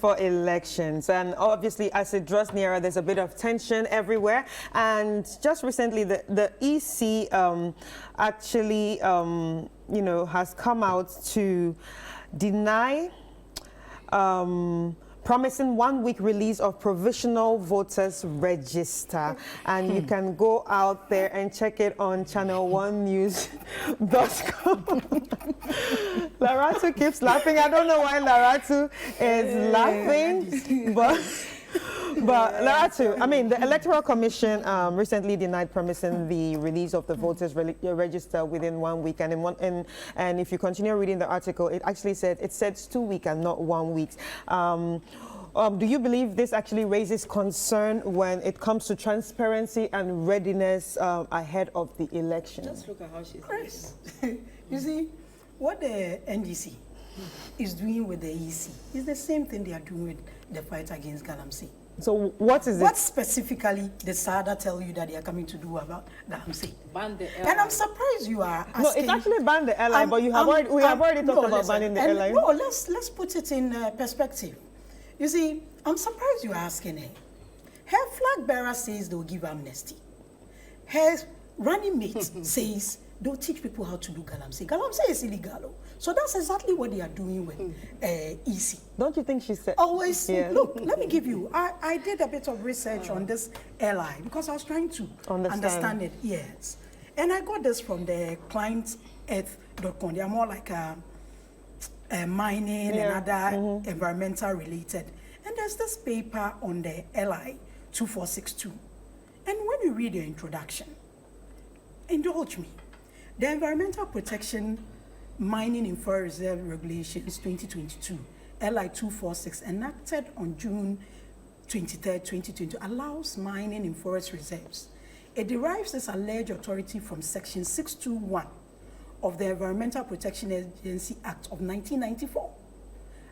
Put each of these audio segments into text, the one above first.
For elections, and obviously as it draws nearer, there's a bit of tension everywhere. And just recently the EC actually has come out to deny promising 1 week release of provisional voters register. And you can go out there and check it on ChannelOneNews.com. Laratu keeps laughing. I don't know why Laratu is laughing, but Laratu, I mean, the Electoral Commission recently denied promising the release of the voters register within 1 week, and if you continue reading the article, it actually said 2 weeks and not 1 week. Do you believe this actually raises concern when it comes to transparency and readiness ahead of the election? Just look at how she's Chris. You see, what the NDC is doing with the EC is the same thing they are doing with the fight against Galamsey. So what is it? What specifically the SADA tell you that they are coming to do about Galamsey? Ban the airline. And I'm surprised you are asking. No, it's actually ban the airline, but we have already talked about banning the airline. No, let's put it in perspective. You see, I'm surprised you are asking her. Her flag bearer says they'll give amnesty. Her running mate says they'll teach people how to do Galamsey. Galamsey is illegal. So that's exactly what they are doing with EC. Don't you think she said? Always. Yeah. Look, let me give you, I did a bit of research on this airline because I was trying to understand it. Yes. And I got this from the clientearth.com. They are more like mining and other environmental related. And there's this paper on the LI 2462. And when you read the introduction, indulge me. The Environmental Protection Mining in Forest Reserve Regulations 2022, LI 246, enacted on June 23, 2020, allows mining in forest reserves. It derives its alleged authority from Section 621 of the Environmental Protection Agency Act of 1994,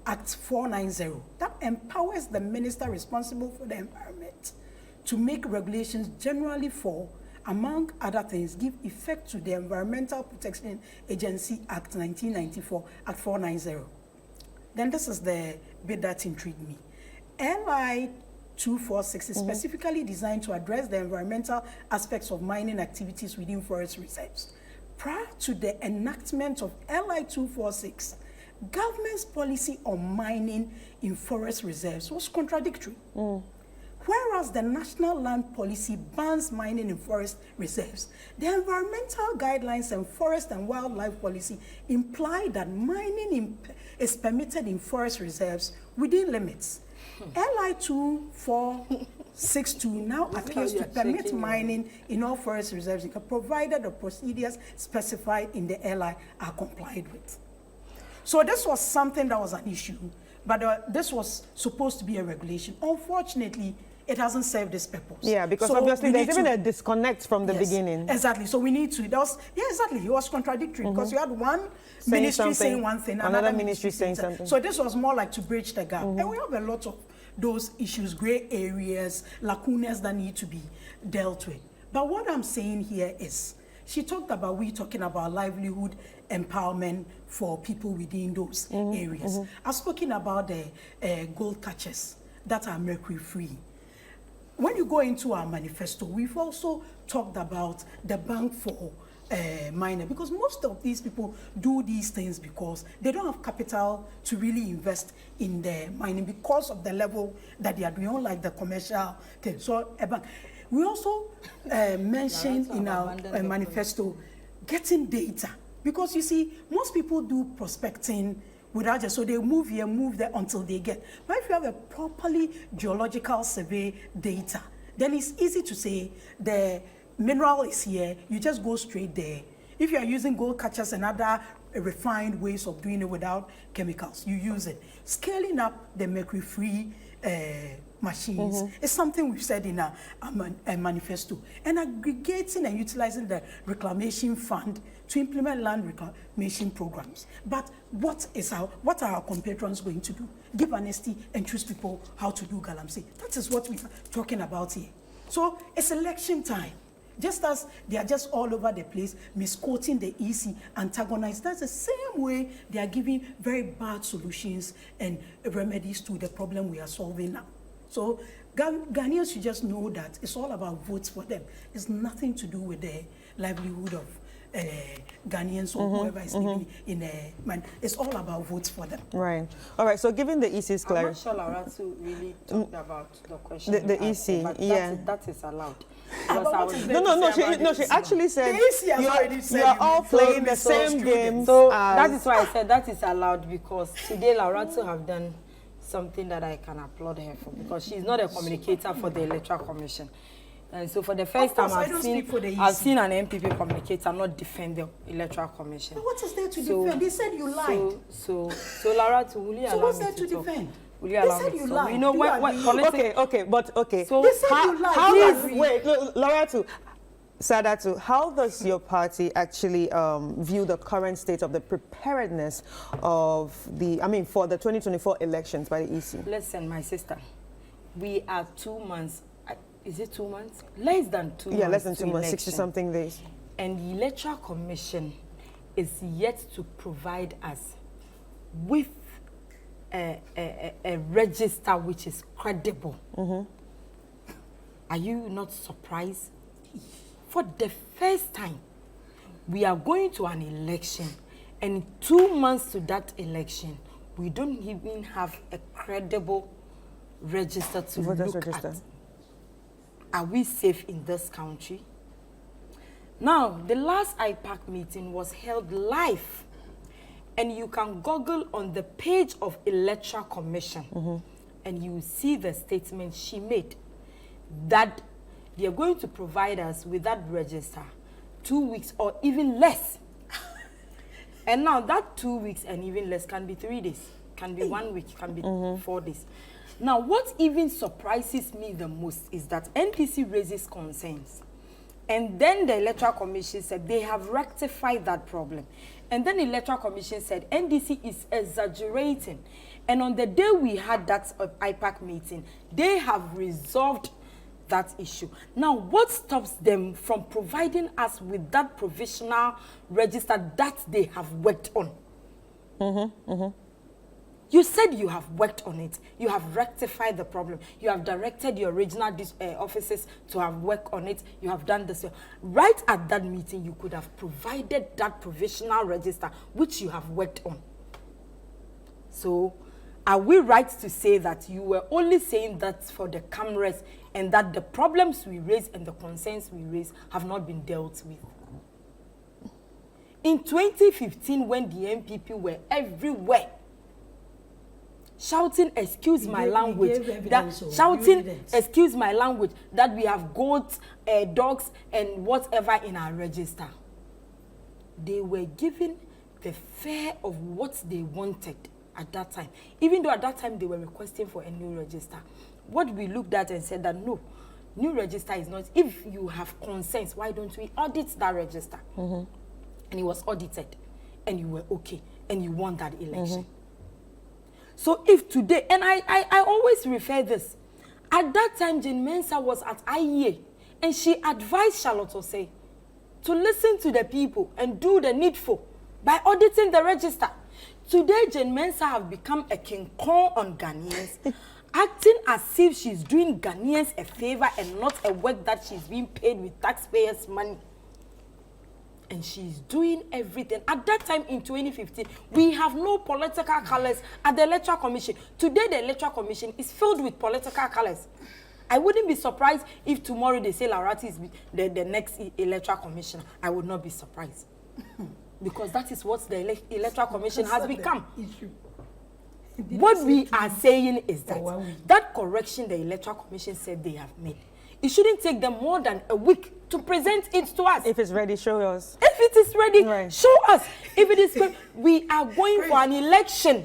Act 490, that empowers the minister responsible for the environment to make regulations generally for, among other things, give effect to the Environmental Protection Agency Act 1994, Act 490. Then this is the bit that intrigued me. LI 246 is specifically designed to address the environmental aspects of mining activities within forest reserves. Prior to the enactment of LI 246, government's policy on mining in forest reserves was contradictory. Whereas the National Land Policy bans mining in forest reserves, the environmental guidelines and forest and wildlife policy imply that mining is permitted in forest reserves within limits. LI 2462 now appears to permit mining in all forest reserves, provided the procedures specified in the LI are complied with. So this was something that was an issue, but this was supposed to be a regulation. Unfortunately, it hasn't served this purpose. Yeah, because obviously there's even a disconnect from the beginning. Exactly. So we need to. Exactly. It was contradictory because you had one ministry saying one thing, another ministry saying something. So this was more like to bridge the gap. And we have a lot of those issues, gray areas, lacunas that need to be dealt with. But what I'm saying here is, we talking about livelihood empowerment for people within those areas. I've spoken about the gold catchers that are mercury free. When you go into our manifesto, we've also talked about the bank for miner, because most of these people do these things because they don't have capital to really invest in the mining because of the level that they are doing, unlike the commercial thing. So we also mentioned in our manifesto getting data, because you see, most people do prospecting without so they move here, move there until they get. But if you have a properly geological survey data, then it's easy to say the mineral is here, you just go straight there. If you are using gold catchers and other refined ways of doing it without chemicals, you use it. Scaling up the mercury-free machines is something we've said in our manifesto. And aggregating and utilizing the reclamation fund to implement land reclamation programs. But what are our compatriots going to do? Give amnesty and choose people how to do Galamsey. That is what we are talking about here. So it's election time. Just as they are just all over the place, misquoting the EC, antagonized. That's the same way they are giving very bad solutions and remedies to the problem we are solving now. So Ghanaians should just know that it's all about votes for them. It's nothing to do with the livelihood of Ghanaians or whoever is living in man. It's all about votes for them. Right. All right. So given the EC's clarity, I'm not sure Lauratu really talked about the question. The EC, but yeah. That is allowed. No, she actually said you are all playing the same game. So that is why I said that is allowed, because today Lauratu have done something that I can applaud her for, because she's not a communicator for the Electoral Commission. And so for the first time I've seen an MPP communicator not defend the Electoral Commission. But what is there to defend? They said you lied. So Lauratu, will you allow what's me there to defend? Will you allow they said me you to lied. You know what Okay. So they said you lied. How does wait, Lauratu, Sadatu, how does your party actually view the current state of the preparedness of for the 2024 elections by the EC? Listen, my sister, we are 2 months. Is it 2 months? Less than 2 months. Yeah, less than 2 months, 60-something days. And the Electoral Commission is yet to provide us with a register which is credible. Are you not surprised? For the first time, we are going to an election, and 2 months to that election, we don't even have a credible register to look at. Are we safe in this country? Now, the last IPAC meeting was held live, and you can Google on the page of Electoral Commission, and you see the statement she made that they are going to provide us with that register 2 weeks or even less. And now that 2 weeks and even less can be 3 days, can be 1 week, can be 4 days. Now, what even surprises me the most is that NPC raises concerns. And then the Electoral Commission said they have rectified that problem. And then the Electoral Commission said NDC is exaggerating. And on the day we had that IPAC meeting, they have resolved that issue. Now, what stops them from providing us with that provisional register that they have worked on? You said you have worked on it. You have rectified the problem. You have directed your regional offices to have worked on it. You have done this. Right at that meeting, you could have provided that provisional register, which you have worked on. So, are we right to say that you were only saying that for the cameras and that the problems we raise and the concerns we raise have not been dealt with? In 2015, when the MPP were everywhere, shouting, excuse my language, that we have goats, dogs, and whatever in our register. They were given the fare of what they wanted at that time. Even though at that time they were requesting for a new register. What we looked at and said that no, new register is not. If you have concerns, why don't we audit that register? And it was audited, and you were okay, and you won that election. So if today, and I always refer this, at that time Jane Mensah was at IEA, and she advised Charlotte Osei to listen to the people and do the needful by auditing the register. Today Jane Mensah have become a king kong on Ghanaians, acting as if she's doing Ghanaians a favor and not a work that she's being paid with taxpayers' money. And she's doing everything. At that time in 2015, we have no political colors at the Electoral Commission. Today, the Electoral Commission is filled with political colors. I wouldn't be surprised if tomorrow they say Lauratu is the next Electoral Commissioner. I would not be surprised. Because that is what the Electoral Commission has become. What we are saying is that that correction the Electoral Commission said they have made, it shouldn't take them more than a week to present it to us. If it's ready, show us. If it is ready, show us. If it is good, we are going for an election.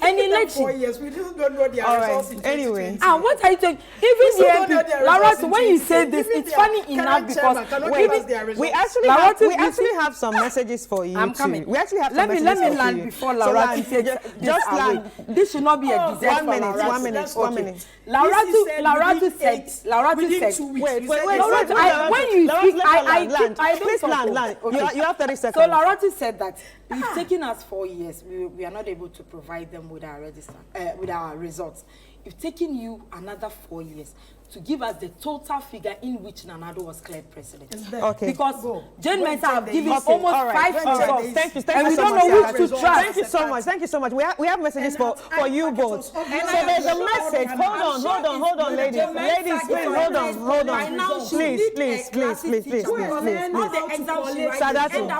an election. 4 years. We don't know their All results right. in Anyway. 2020. What are you saying? Even We the don't know MP, their Laura, results in when you say 2020. this, Even it's their funny current enough because chairman cannot give us their results. we actually Laura, have, to- we you actually see- have some messages for you I'm too. coming. We actually have some let me messages for land you. before So Laura land, to say just land. This should not be a dessert 1 for minute, Laura. 1 minute, That's 1 okay. minute. Laura Lizzy to said Laura to within said eight- Laura to within said 2 weeks. Wait, We wait, said wait. Laura, it's- Laura, when you Laura, speak, let I land. don't Please talk. land. Okay. You have 30 seconds. So Laura said that it's taken us 4 years. We are not able to provide them with our register, with our results. It's taken you another 4 years to give us the total figure in which Nana Addo was declared president. Okay. Because Go. Jane Go Mensa and have check given the- Okay, almost all right, 5 all right. results. Thank you And we so don't much, know which Sarah. to trust. Thank you so much. Thank you so much. We have messages And for you and it both. was So obvious there's a that message. I'm Hold on, ladies. Ladies, please, hold on. Please.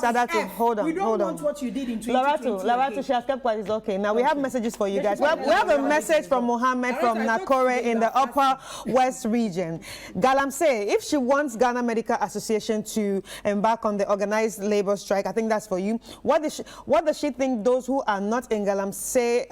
Sadatu, hold We on, don't hold want on. what you did in 2020. Laratu, she has kept quiet. It's okay. Now we have messages for you guys. We have a message from Mohammed from Nakore in the Upper West region. Galamsey, if she wants Ghana Medical Association to embark on the organized labor strike, I think that's for you. What does she think those who are not in Galamsey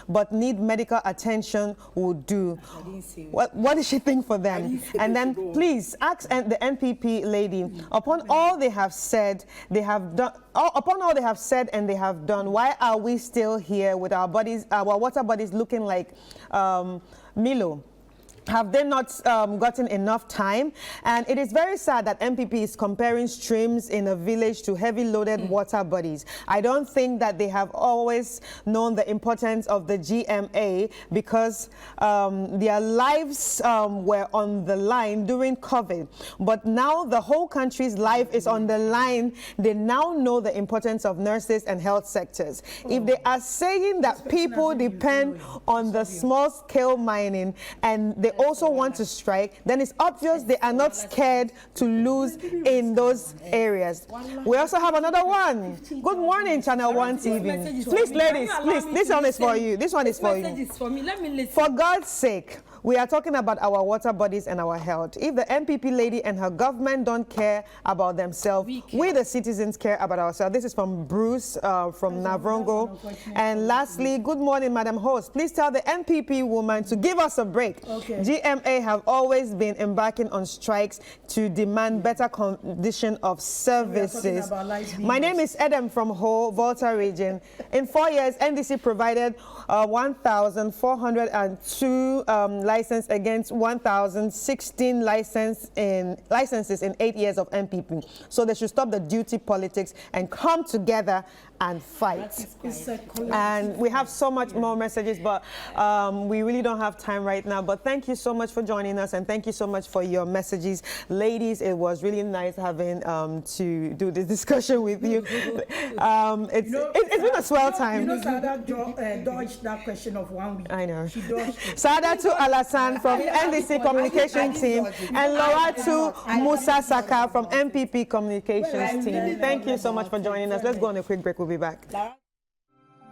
but need medical attention would do? What does she think for them? And then please ask the NPP lady, upon all they have said, they have done. Upon all they have said and they have done, why are we still here with our bodies, our water bodies looking like Milo? Have they not gotten enough time? And it is very sad that MPP is comparing streams in a village to heavy loaded water bodies. I don't think that they have always known the importance of the GMA because their lives were on the line during COVID. But now the whole country's life is on the line. They now know the importance of nurses and health sectors. If they are saying that people depend on the small scale mining and they also want to strike, then it's obvious they are not scared to lose in those areas. We also have another one. Good morning, ChannelOne TV. Please, ladies, please, this one is for you. This one is for you. For God's sake, we are talking about our water bodies and our health. If the MPP lady and her government don't care about themselves, we the citizens care about ourselves. This is from Bruce from Navrongo. And lastly, good morning, Madam Host. Please tell the MPP woman to give us a break. Okay. GMA have always been embarking on strikes to demand better condition of services. My name is Adam from Ho, Volta region. In 4 years, NDC provided 1,402 license against 1,016 licenses in 8 years of MPP. So they should stop the duty politics and come together and fight. And we have so much more messages, but we really don't have time right now. But thank you so much for joining us, and thank you so much for your messages. Ladies, it was really nice having to do this discussion with you. It's been a swell time. You know, Sada dodged that question of 1 week. I know. She dodged it. Sadatu Alassane from NDC Communication Team and Loratu Musa Saka from MPP Communications Team. Thank you so much for joining us. Let's go on a quick break. We'll be back.